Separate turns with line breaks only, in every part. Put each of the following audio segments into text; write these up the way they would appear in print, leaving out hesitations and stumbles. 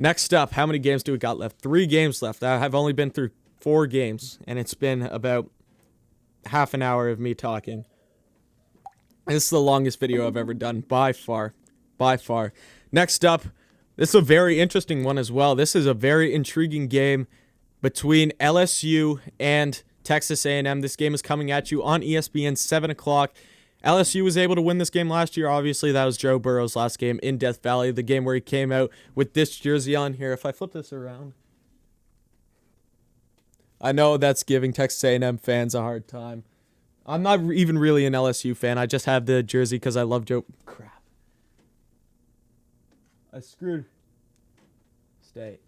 Next up, how many games do we got left? 3 games left. I have only been through 4 games, and it's been about half an hour of me talking. This is the longest video I've ever done, by far. By far. Next up, this is a very interesting one as well. This is a very intriguing game between LSU and Texas A&M. This game is coming at you on ESPN, 7 o'clock. LSU was able to win this game last year. Obviously, that was Joe Burrow's last game in Death Valley, the game where he came out with this jersey on here. If I flip this around, I know that's giving Texas A&M fans a hard time. I'm not even really an LSU fan. I just have the jersey because I love Joe. Crap. I screwed. Stay.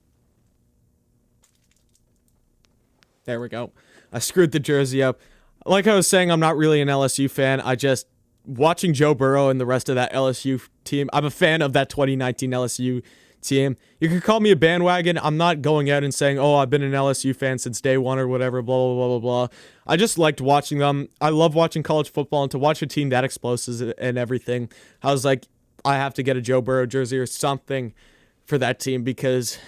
There we go. I screwed the jersey up. Like I was saying, I'm not really an LSU fan. I just, watching Joe Burrow and the rest of that LSU team, I'm a fan of that 2019 LSU team. You can call me a bandwagon. I'm not going out and saying, oh, I've been an LSU fan since day one or whatever, blah, blah, blah, blah, blah. I just liked watching them. I love watching college football, and to watch a team that explosive and everything, I was like, I have to get a Joe Burrow jersey or something for that team, because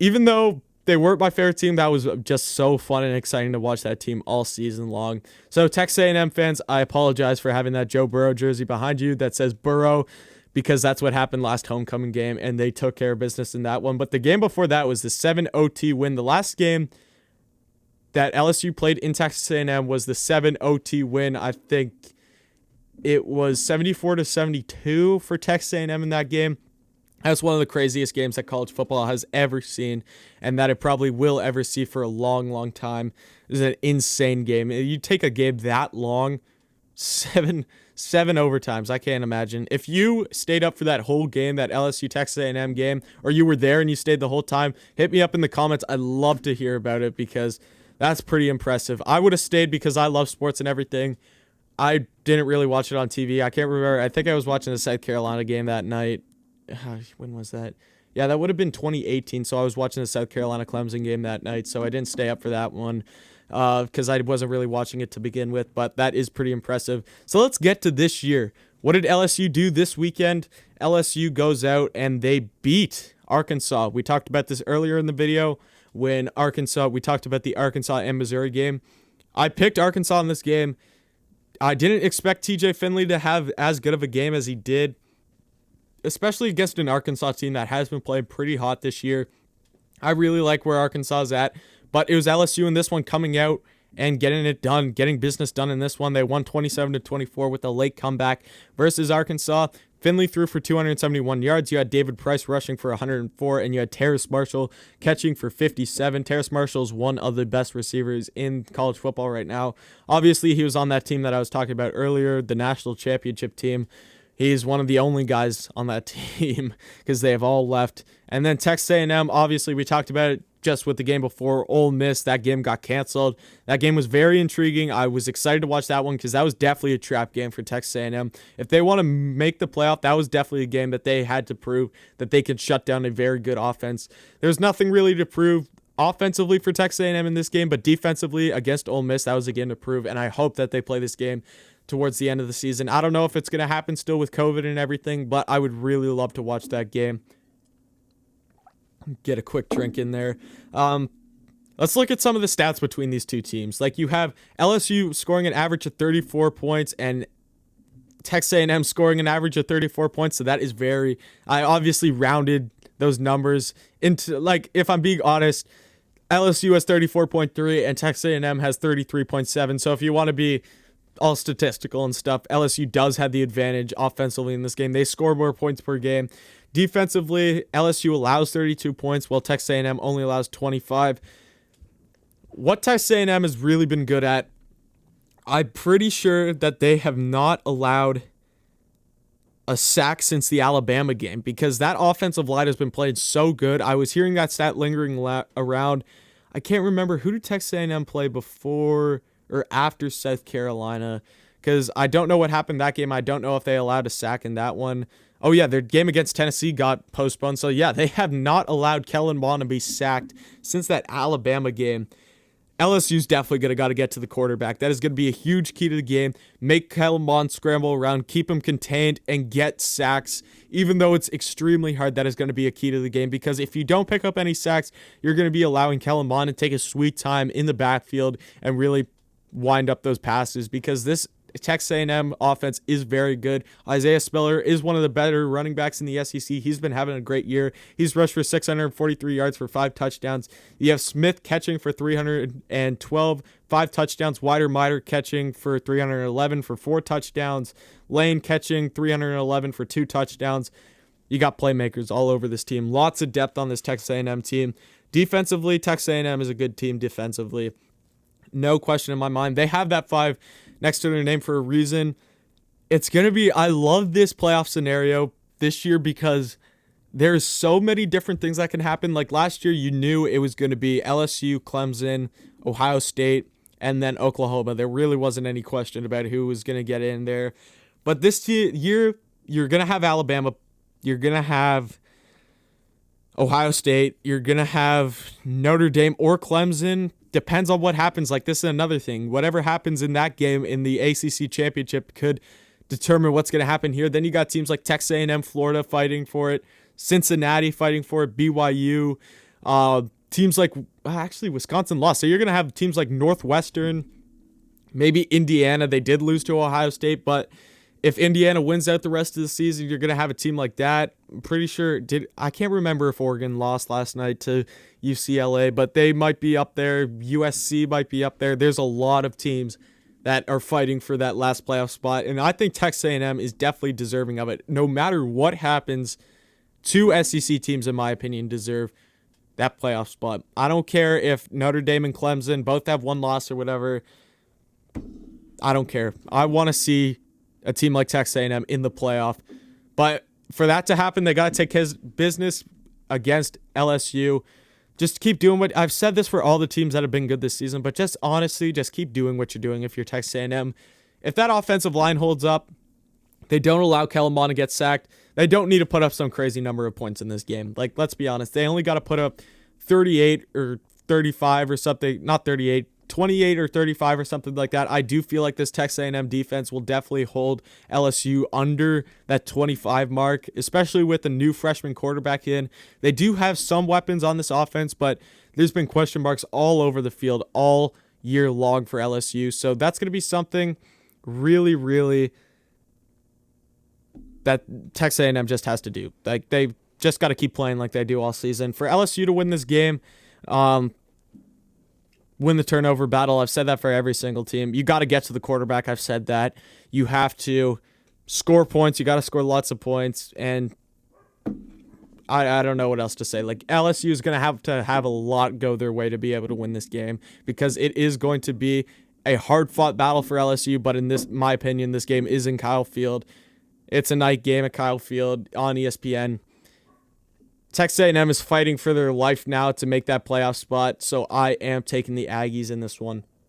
even though they weren't my favorite team, that was just so fun and exciting to watch that team all season long. So Texas A&M fans, I apologize for having that Joe Burrow jersey behind you that says Burrow, because that's what happened last homecoming game, and they took care of business in that one. But the game before that was the 7 OT win. The last game that LSU played in Texas A&M was the 7 OT win. I think it was 74-72 for Texas A&M in that game. That's one of the craziest games that college football has ever seen, and that it probably will ever see for a long, long time. It was an insane game. You take a game that long, seven overtimes. I can't imagine. If you stayed up for that whole game, that LSU Texas A&M game, or you were there and you stayed the whole time, hit me up in the comments. I'd love to hear about it, because that's pretty impressive. I would have stayed because I love sports and everything. I didn't really watch it on TV. I can't remember. I think I was watching the South Carolina game that night. When was that? Yeah, that would have been 2018. So I was watching the South Carolina Clemson game that night, so I didn't stay up for that one because I wasn't really watching it to begin with. But that is pretty impressive. So let's get to this year. What did LSU do this weekend? LSU goes out and they beat Arkansas. We talked about this earlier in the video when we talked about the Arkansas and Missouri game. I picked Arkansas in this game. I didn't expect TJ Finley to have as good of a game as he did, especially against an Arkansas team that has been playing pretty hot this year. I really like where Arkansas is at, but it was LSU in this one coming out and getting it done, getting business done in this one. They won 27-24 with a late comeback versus Arkansas. Finley threw for 271 yards. You had David Price rushing for 104, and you had Terrace Marshall catching for 57. Terrace Marshall is one of the best receivers in college football right now. Obviously, he was on that team that I was talking about earlier, the national championship team. He's one of the only guys on that team because they have all left. And then Texas A&M, obviously, we talked about it just with the game before. Ole Miss, that game got canceled. That game was very intriguing. I was excited to watch that one because that was definitely a trap game for Texas A&M. If they want to make the playoff, that was definitely a game that they had to prove that they could shut down a very good offense. There's nothing really to prove offensively for Texas A&M in this game, but defensively against Ole Miss, that was a game to prove, and I hope that they play this game towards the end of the season. I don't know if it's going to happen still with COVID and everything, but I would really love to watch that game. Get a quick drink in there. Let's look at some of the stats between these two teams. Like, you have LSU scoring an average of 34 points and Texas A&M scoring an average of 34 points. So that is I obviously rounded those numbers into, like, if I'm being honest, LSU has 34.3 and Texas A&M has 33.7. So if you want to be all statistical and stuff, LSU does have the advantage offensively in this game. They score more points per game. Defensively, LSU allows 32 points, while Texas A&M only allows 25. What Texas A&M has really been good at, I'm pretty sure that they have not allowed a sack since the Alabama game, because that offensive line has been played so good. I was hearing that stat lingering around. I can't remember, who did Texas A&M play before or after South Carolina, because I don't know what happened that game. I don't know if they allowed a sack in that one. Oh, yeah, their game against Tennessee got postponed. So, yeah, they have not allowed Kellen Mond to be sacked since that Alabama game. LSU's definitely going to got to get to the quarterback. That is going to be a huge key to the game. Make Kellen Mond scramble around, keep him contained, and get sacks. Even though it's extremely hard, that is going to be a key to the game, because if you don't pick up any sacks, you're going to be allowing Kellen Mond to take a sweet time in the backfield and really wind up those passes, because this Texas A&M offense is very good. Isaiah Spiller is one of the better running backs in the SEC. He's been having a great year. He's rushed for 643 yards for 5 touchdowns. You have Smith catching for 312, 5 touchdowns. Wider catching for 311 for 4 touchdowns. Lane catching 311 for 2 touchdowns. You got playmakers all over this team. Lots of depth on this Texas A&M team. Defensively, Texas A&M is a good team defensively. No question in my mind. They have that 5 next to their name for a reason. It's going to be, I love this playoff scenario this year because there's so many different things that can happen. Like last year, you knew it was going to be LSU, Clemson, Ohio State, and then Oklahoma. There really wasn't any question about who was going to get in there. But this year, you're going to have Alabama. You're going to have Ohio State. You're going to have Notre Dame or Clemson. Depends on what happens. Like, this is another thing. Whatever happens in that game in the ACC championship could determine what's going to happen here. Then you got teams like Texas A&M, Florida fighting for it, Cincinnati fighting for it, BYU. Teams like, actually, Wisconsin lost. So you're going to have teams like Northwestern, maybe Indiana. They did lose to Ohio State, but if Indiana wins out the rest of the season, you're going to have a team like that. I'm pretty sure, I can't remember if Oregon lost last night to UCLA, but they might be up there. USC might be up there. There's a lot of teams that are fighting for that last playoff spot, and I think Texas A&M is definitely deserving of it. No matter what happens, 2 SEC teams, in my opinion, deserve that playoff spot. I don't care if Notre Dame and Clemson both have 1 loss or whatever. I don't care. I want to see a team like Texas A&M in the playoff. But for that to happen, they got to take his business against LSU. Just keep doing what I've said this for all the teams that have been good this season, but just honestly, just keep doing what you're doing if you're Texas A&M. If that offensive line holds up, they don't allow Kellen Mond to get sacked, they don't need to put up some crazy number of points in this game. Like, let's be honest, they only got to put up 38 or 35 or something, not 38, 28 or 35 or something like that. I do feel like this Texas A&M defense will definitely hold LSU under that 25 mark, especially with the new freshman quarterback in. They do have some weapons on this offense, but there's been question marks all over the field all year long for LSU. So that's going to be something really, really that Texas A&M just has to do. Like, they just got to keep playing like they do all season. For LSU to win this game, win the turnover battle. I've said that for every single team. You got to get to the quarterback. I've said that. You have to score points. You got to score lots of points. And I don't know what else to say. Like, LSU is going to have a lot go their way to be able to win this game, because it is going to be a hard-fought battle for LSU. But in my opinion, this game is in Kyle Field. It's a night game at Kyle Field on ESPN. Texas A&M is fighting for their life now to make that playoff spot, so I am taking the Aggies in this one.